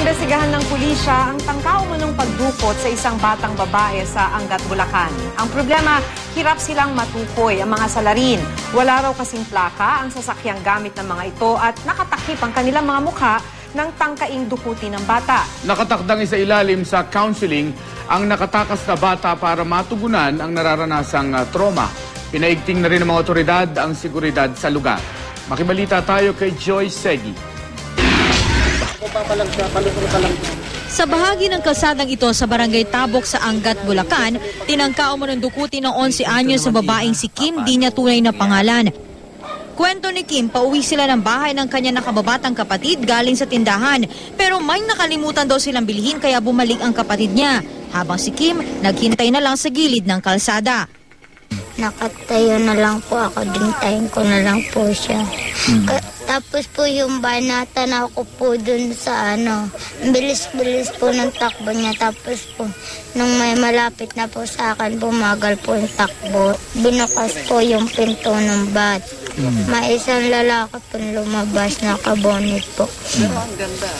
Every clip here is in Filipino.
Iniimbestigahan ng pulisya ang tangka-umunong pagdukot sa isang batang babae sa Angat, Bulacan. Ang problema, hirap silang matukoy ang mga salarin. Wala raw kasing plaka ang sasakyang gamit ng mga ito at nakatakip ang kanilang mga mukha ng tangkaing dukutin ng bata. Nakatakdang isa ilalim sa counseling ang nakatakas na bata para matugunan ang nararanasang trauma. Pinaigting na rin ng mga otoridad ang seguridad sa lugar. Makibalita tayo kay Joy Segi. Sa bahagi ng kalsadang ito sa Barangay Tabok sa Angat, Bulacan, tinangka umunong dukutin ng 11 anyos sa babaeng si Kim, di niya tunay na pangalan. Kwento ni Kim, pauwi sila ng bahay ng kanya nakababatang kapatid galing sa tindahan. Pero may nakalimutan daw silang bilhin kaya bumalik ang kapatid niya. Habang si Kim, naghintay na lang sa gilid ng kalsada. Nakatayo na lang po ako, dintayin ko na lang po siya. Tapos po yung banatan ako po dun sa bilis-bilis po ng takbo niya. Tapos po, nung may malapit na po sa akin, bumagal po yung takbo. Binukas po yung pinto ng bat. May isang lalaki po lumabas, nakabonit po.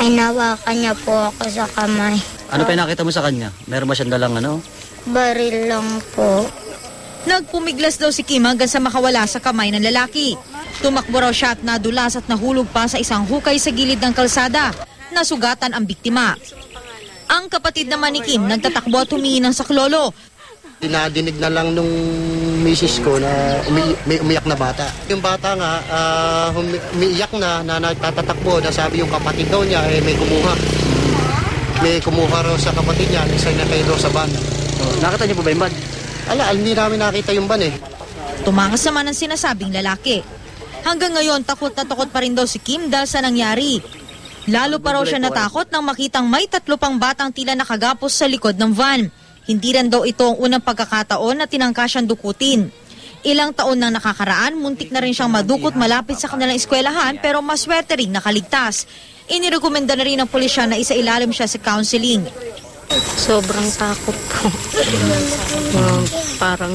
Ay nawakan niya po ako sa kamay. Ano pa nakita mo sa kanya? Meron ba siyang dalang Baril lang po. Nagpumiglas daw si Kim hanggang sa makawala sa kamay ng lalaki. Tumakbo raw siya at nadulas at nahulog pa sa isang hukay sa gilid ng kalsada. Nasugatan ang biktima. Ang kapatid naman ni Kim nagtatakbo at humingi ng saklolo. Dinadinig na lang nung misis ko na may umiyak na bata. Yung bata nga, umiiyak na nagtatatakbo. Nasabi yung kapatid daw niya, may kumuha. May kumuha raw sa kapatid niya, isa na kayo sa van. Nakita niyo po ba yung van? Hindi namin nakita yung van Tumakas naman ang sinasabing lalaki. Hanggang ngayon, takot na takot pa rin daw si Kim dahil sa nangyari. Lalo pa raw siya natakot nang makitang may 3 pang batang tila nakagapos sa likod ng van. Hindi rin daw ito ang unang pagkakataon na tinangka siyang dukutin. Ilang taon nang nakakaraan, muntik na rin siyang madukot malapit sa kanilang eskwelahan pero maswerte ring nakaligtas. Inirekomenda na rin ng pulisya na isailalim siya sa counseling. Sobrang takot po. Parang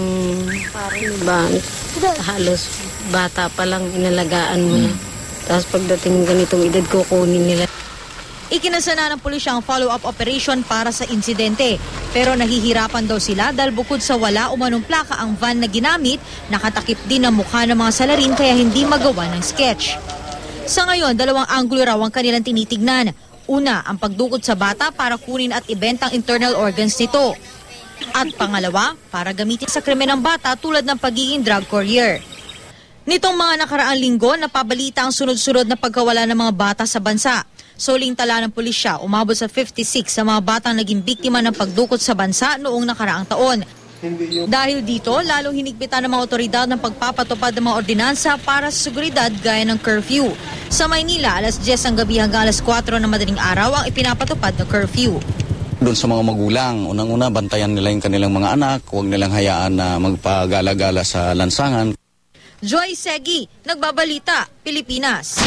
halos bata pa lang inalagaan mo na. Tapos pagdating ganitong edad kukunin nila. Ikinasana ng pulisya ang follow-up operation para sa insidente. Pero nahihirapan daw sila dahil bukod sa wala umanong plaka ang van na ginamit, nakatakip din ang mukha ng mga salarin kaya hindi magawa ng sketch. Sa ngayon, 2 anggulo raw ang kanilang tinitignan. Una, ang pagdukot sa bata para kunin at ibenta ang internal organs nito. At pangalawa, para gamitin sa krimen ng bata tulad ng pagiging drug courier. Nitong mga nakaraang linggo, napabalita ang sunod-sunod na pagkawala ng mga bata sa bansa. Soling tala ng pulisya, umabot sa 56 sa mga batang naging biktima ng pagdukot sa bansa noong nakaraang taon. Dahil dito, lalong hinigpitan ng mga otoridad ng pagpapatupad ng mga ordinansa para sa seguridad gaya ng curfew. Sa Maynila, alas 10 ang gabi hanggang alas 4 ng madaling araw ang ipinapatupad na curfew. Doon sa mga magulang, unang-una bantayan nila yung kanilang mga anak, huwag nilang hayaan na magpagala-gala sa lansangan. Joy Segi, Nagbabalita, Pilipinas.